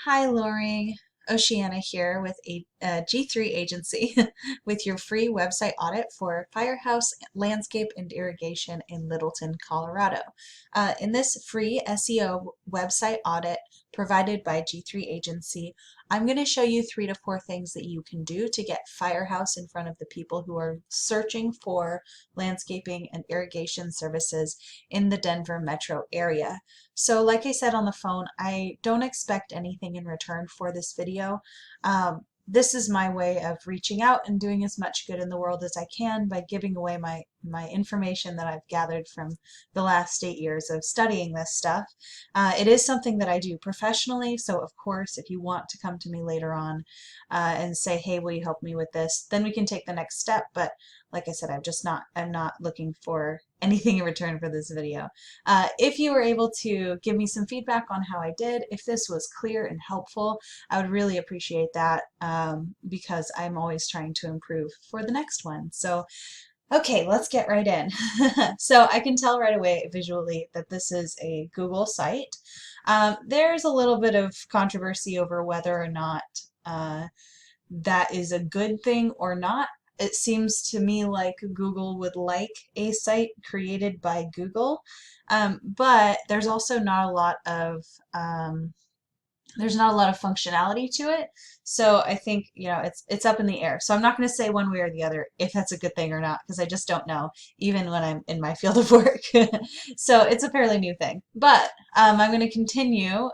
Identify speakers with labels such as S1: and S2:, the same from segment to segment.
S1: Hi, Lori. Oceana here with a G3 agency with your free website audit for Firehouse Landscape and Irrigation in Littleton, Colorado. In this free SEO website audit provided by G3 agency, I'm going to show you 3 to 4 things that you can do to get Firehouse in front of the people who are searching for landscaping and irrigation services in the Denver metro area. So like I said on the phone, I don't expect anything in return for this video. This is my way of reaching out and doing as much good in the world as I can by giving away my information that I've gathered from the last 8 years of studying this stuff. It is something that I do professionally, so of course if you want to come to me later on and say, hey, will you help me with this, then we can take the next step. But like I said, I'm not looking for anything in return for this video. If you were able to give me some feedback on how I did, if this was clear and helpful, I would really appreciate that because I'm always trying to improve for the next one. So, okay, let's get right in. So I can tell right away visually that this is a Google site. There's a little bit of controversy over whether or not that is a good thing or not. It seems to me like Google would like a site created by Google, but there's also not a lot of functionality to it. So I think, it's up in the air. So I'm not going to say one way or the other if that's a good thing or not, because I just don't know, even when I'm in my field of work. So it's a fairly new thing. But I'm going to continue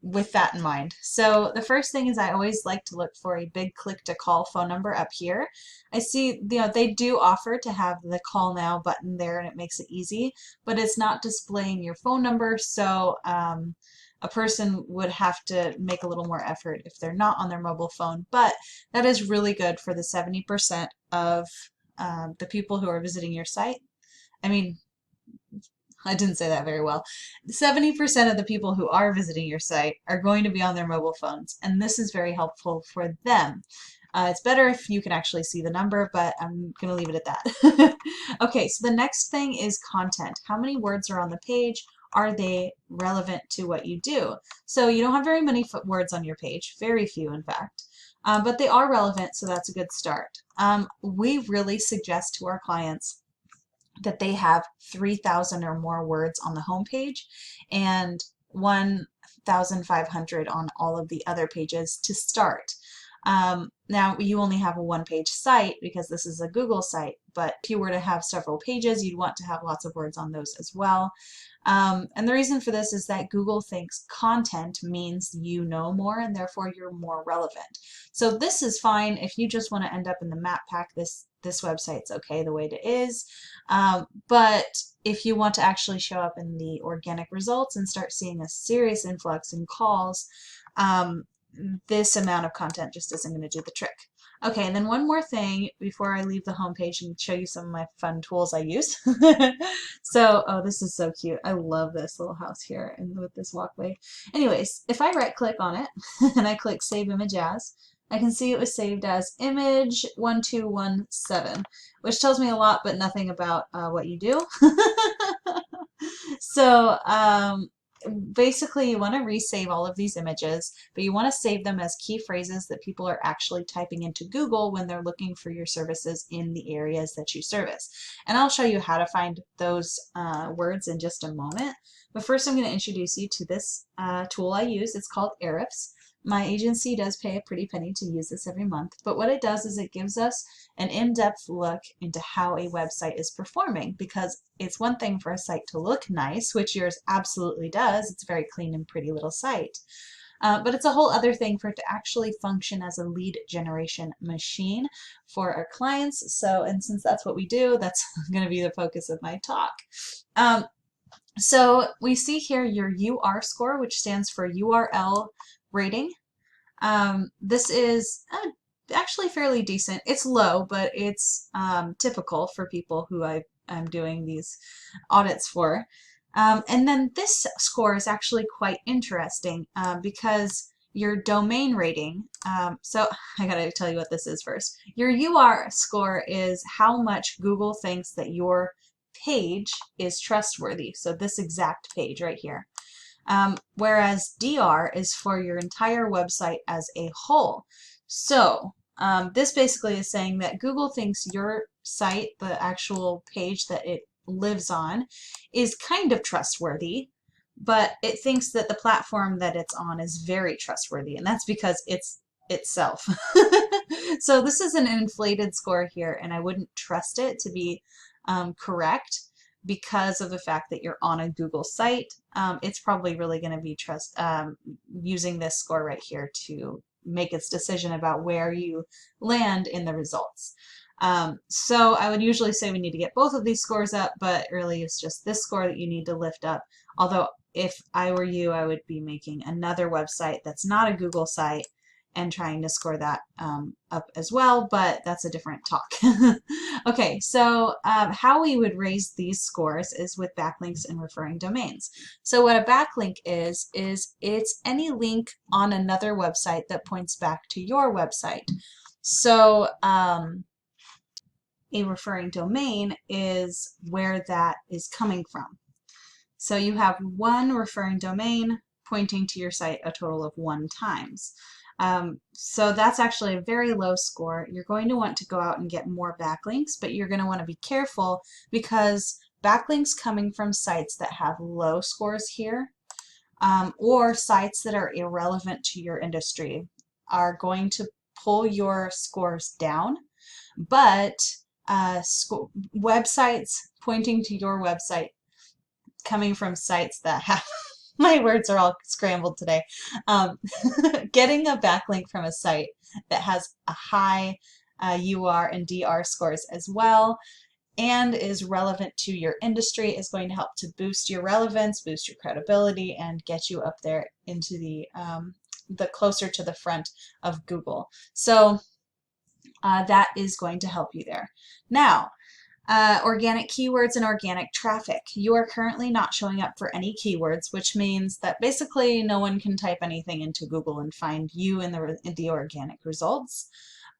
S1: with that in mind. So the first thing is I always like to look for a big click to call phone number up here. I see, they do offer to have the call now button there and it makes it easy, but it's not displaying your phone number. So a person would have to make a little more effort if they're not on their mobile phone, but that is really good for the 70% of the people who are visiting your site. I mean, I didn't say that very well. 70% of the people who are visiting your site are going to be on their mobile phones, and this is very helpful for them. It's better if you can actually see the number, but I'm going to leave it at that. Okay, so the next thing is content. How many words are on the page? Are they relevant to what you do? So you don't have very many words on your page, very few in fact, but they are relevant, so that's a good start. We really suggest to our clients that they have 3,000 or more words on the home page and 1,500 on all of the other pages to start. Now you only have a one-page site because this is a Google site, but if you were to have several pages, you'd want to have lots of words on those as well. And the reason for this is that Google thinks content means you know more and therefore you're more relevant. So this is fine if you just want to end up in the map pack. This website's okay the way it is. But if you want to actually show up in the organic results and start seeing a serious influx in calls, this amount of content just isn't going to do the trick. Okay, and then one more thing before I leave the homepage and show you some of my fun tools I use. So, oh, this is so cute. I love this little house here and with this walkway. Anyways, if I right click on it and I click Save Image As, I can see it was saved as image 1217, which tells me a lot but nothing about what you do. So basically you want to resave all of these images, but you want to save them as key phrases that people are actually typing into Google when they're looking for your services in the areas that you service. And I'll show you how to find those words in just a moment. But first I'm going to introduce you to this tool I use. It's called Ahrefs. My agency does pay a pretty penny to use this every month, but what it does is it gives us an in-depth look into how a website is performing, because it's one thing for a site to look nice, which yours absolutely does. It's a very clean and pretty little site. But it's a whole other thing for it to actually function as a lead generation machine for our clients. So, and since that's what we do, that's going to be the focus of my talk. So we see here your UR score, which stands for URL rating. This is actually fairly decent. It's low, but it's typical for people who I'm doing these audits for. And then this score is actually quite interesting because your domain rating, so I gotta tell you what this is first. Your UR score is how much Google thinks that your page is trustworthy. So this exact page right here. whereas DR is for your entire website as a whole. So this basically is saying that Google thinks your site, the actual page that it lives on, is kind of trustworthy, but it thinks that the platform that it's on is very trustworthy, and that's because it's itself. So this is an inflated score here, and I wouldn't trust it to be correct because of the fact that you're on a Google site. It's probably really going to be using this score right here to make its decision about where you land in the results. So I would usually say we need to get both of these scores up, but really it's just this score that you need to lift up. Although if I were you, I would be making another website that's not a Google site and trying to score that up as well, but that's a different talk. Okay, so how we would raise these scores is with backlinks and referring domains. So what a backlink is it's any link on another website that points back to your website. So a referring domain is where that is coming from. So you have one referring domain pointing to your site a total of 1 times. So that's actually a very low score. You're going to want to go out and get more backlinks, but you're going to want to be careful because backlinks coming from sites that have low scores here or sites that are irrelevant to your industry are going to pull your scores down, but websites pointing to your website coming from sites that have my words are all scrambled today. Getting a backlink from a site that has a high UR and DR scores as well and is relevant to your industry is going to help to boost your relevance, boost your credibility, and get you up there into the closer to the front of Google. So that is going to help you there. Now, organic keywords and organic traffic. You are currently not showing up for any keywords, which means that basically no one can type anything into Google and find you in the organic results.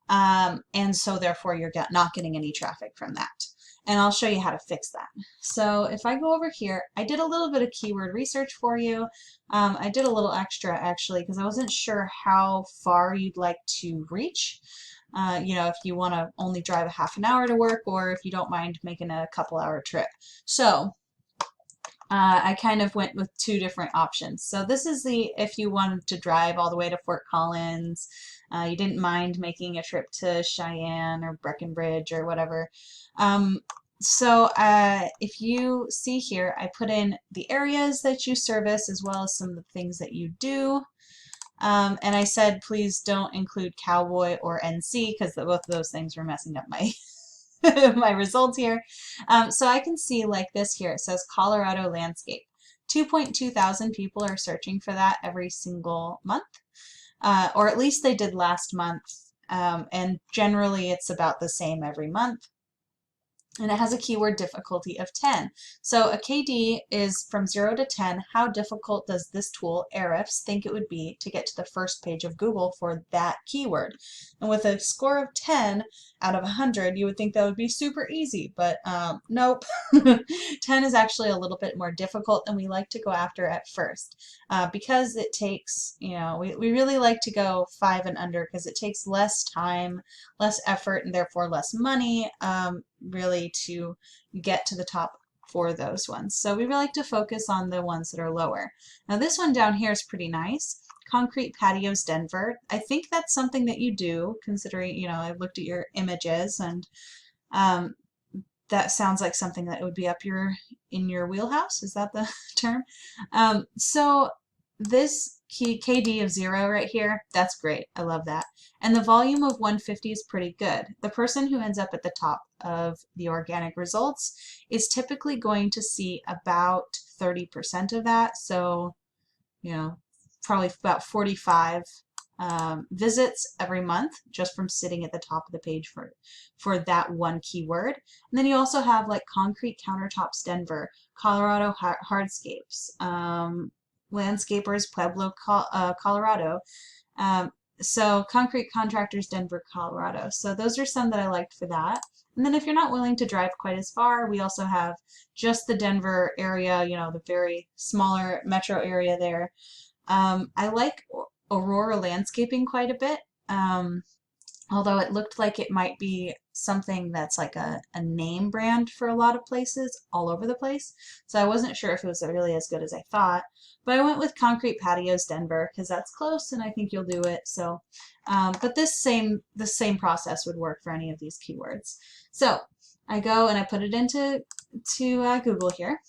S1: And so therefore you're not getting any traffic from that. And I'll show you how to fix that. So if I go over here, I did a little bit of keyword research for you. I did a little extra actually because I wasn't sure how far you'd like to reach. You know, if you want to only drive a half an hour to work or if you don't mind making a couple-hour trip. So I kind of went with 2 different options. So this is if you wanted to drive all the way to Fort Collins, you didn't mind making a trip to Cheyenne or Breckenridge or whatever. So if you see here, I put in the areas that you service as well as some of the things that you do. And I said, please don't include cowboy or NC because both of those things were messing up my my results here. So I can see like this here. It says Colorado landscape. 2.2 thousand people are searching for that every single month, or at least they did last month. And generally it's about the same every month. And it has a keyword difficulty of 10. So a KD is from 0 to 10. How difficult does this tool, Ahrefs, think it would be to get to the first page of Google for that keyword? And with a score of 10 out of 100, you would think that would be super easy, but nope. 10 is actually a little bit more difficult than we like to go after at first because it takes, you know, we really like to go 5 and under because it takes less time, less effort, and therefore less money really to get to the top for those ones. So we really like to focus on the ones that are lower. Now this one down here is pretty nice. Concrete patios, Denver. I think that's something that you do, considering, you know, I looked at your images and that sounds like something that would be up in your wheelhouse. Is that the term? So this KD of 0 right here, that's great. I love that. And the volume of 150 is pretty good. The person who ends up at the top of the organic results is typically going to see about 30% of that. So, you know, probably about 45 visits every month just from sitting at the top of the page for that one keyword. And then you also have like concrete countertops, Denver, Colorado hardscapes, landscapers, Pueblo, Colorado. So Concrete Contractors, Denver, Colorado. So those are some that I liked for that. And then if you're not willing to drive quite as far, we also have just the Denver area, you know, the very smaller metro area there. I like Aurora Landscaping quite a bit. Although it looked like it might be something that's like a name brand for a lot of places all over the place. So I wasn't sure if it was really as good as I thought. But I went with Concrete Patios Denver because that's close and I think you'll do it. So, but the same process would work for any of these keywords. So I go and I put it into Google here.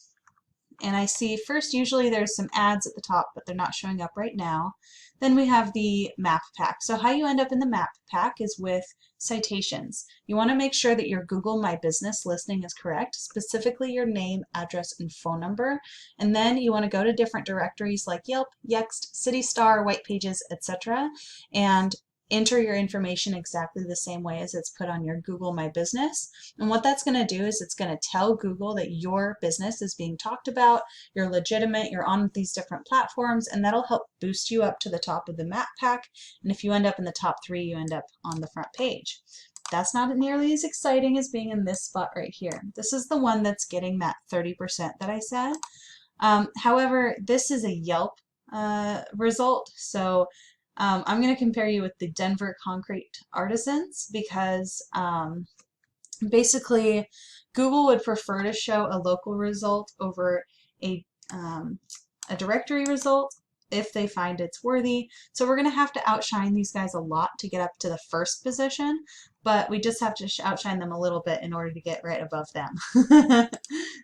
S1: And I see first usually there's some ads at the top, but they're not showing up right now. Then we have the map pack. So how you end up in the map pack is with citations. You want to make sure that your Google My Business listing is correct, specifically your name, address, and phone number. And then you want to go to different directories like Yelp, Yext, City Star, White Pages, etc. and enter your information exactly the same way as it's put on your Google My Business. And what that's going to do is it's going to tell Google that your business is being talked about, you're legitimate, you're on these different platforms, and that'll help boost you up to the top of the map pack. And if you end up in the top 3, you end up on the front page. That's not nearly as exciting as being in this spot right here. This is the one that's getting that 30% that I said. However, this is a Yelp result, so I'm going to compare you with the Denver Concrete Artisans because basically Google would prefer to show a local result over a directory result if they find it's worthy. So we're going to have to outshine these guys a lot to get up to the first position, but we just have to outshine them a little bit in order to get right above them.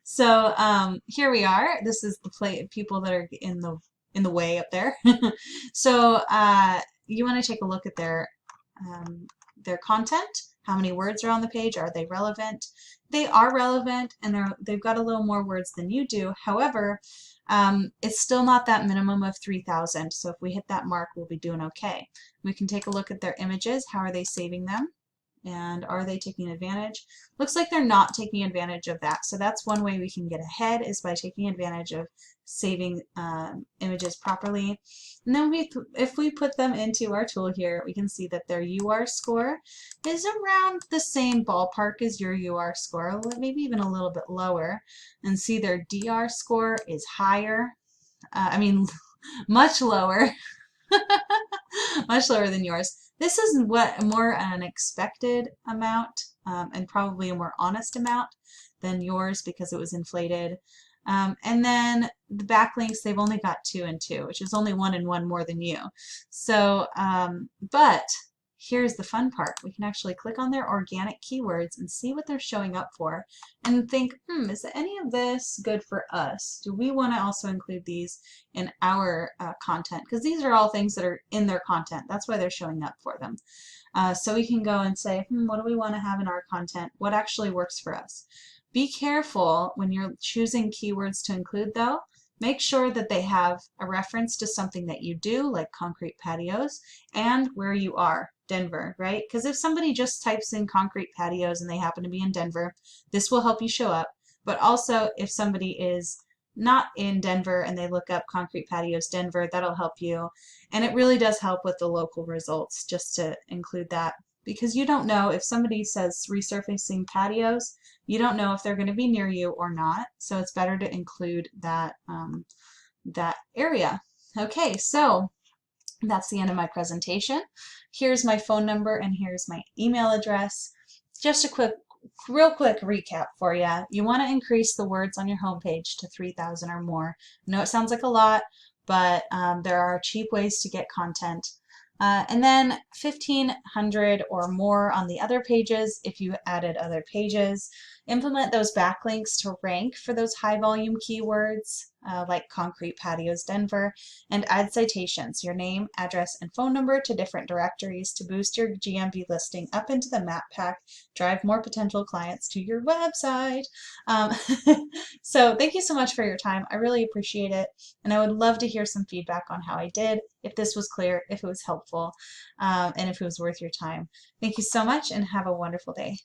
S1: So here we are. This is the people that are in the way up there. So you want to take a look at their content. How many words are on the page? Are they relevant? They are relevant, and they've got a little more words than you do. However, it's still not that minimum of 3,000. So if we hit that mark, we'll be doing okay. We can take a look at their images. How are they saving them? And are they taking advantage? Looks like they're not taking advantage of that. So that's one way we can get ahead, is by taking advantage of saving images properly. And then if we put them into our tool here, we can see that their UR score is around the same ballpark as your UR score, maybe even a little bit lower. And see their DR score is higher. I mean, much lower. Much lower than yours. This is more an expected amount and probably a more honest amount than yours because it was inflated. And then the backlinks, they've only got 2 and 2, which is only 1 and 1 more than you. So, but here's the fun part. We can actually click on their organic keywords and see what they're showing up for and think, is any of this good for us? Do we want to also include these in our content? Because these are all things that are in their content. That's why they're showing up for them. So we can go and say, what do we want to have in our content? What actually works for us? Be careful when you're choosing keywords to include, though. Make sure that they have a reference to something that you do, like concrete patios, and where you are, Denver, right? Because if somebody just types in concrete patios and they happen to be in Denver, this will help you show up. But also, if somebody is not in Denver and they look up concrete patios Denver, that'll help you. And it really does help with the local results just to include that. Because you don't know if somebody says resurfacing patios, you don't know if they're going to be near you or not. So it's better to include that, that area. Okay, so that's the end of my presentation. Here's my phone number and here's my email address. Just a real quick recap for you. You want to increase the words on your homepage to 3,000 or more. I know it sounds like a lot, but there are cheap ways to get content. And then 1,500 or more on the other pages if you added other pages. Implement those backlinks to rank for those high volume keywords like concrete patios Denver, and add citations, your name, address, and phone number to different directories to boost your GMB listing up into the map pack, drive more potential clients to your website. So thank you so much for your time. I really appreciate it, and I would love to hear some feedback on how I did, if this was clear, if it was helpful, and if it was worth your time. Thank you so much and have a wonderful day.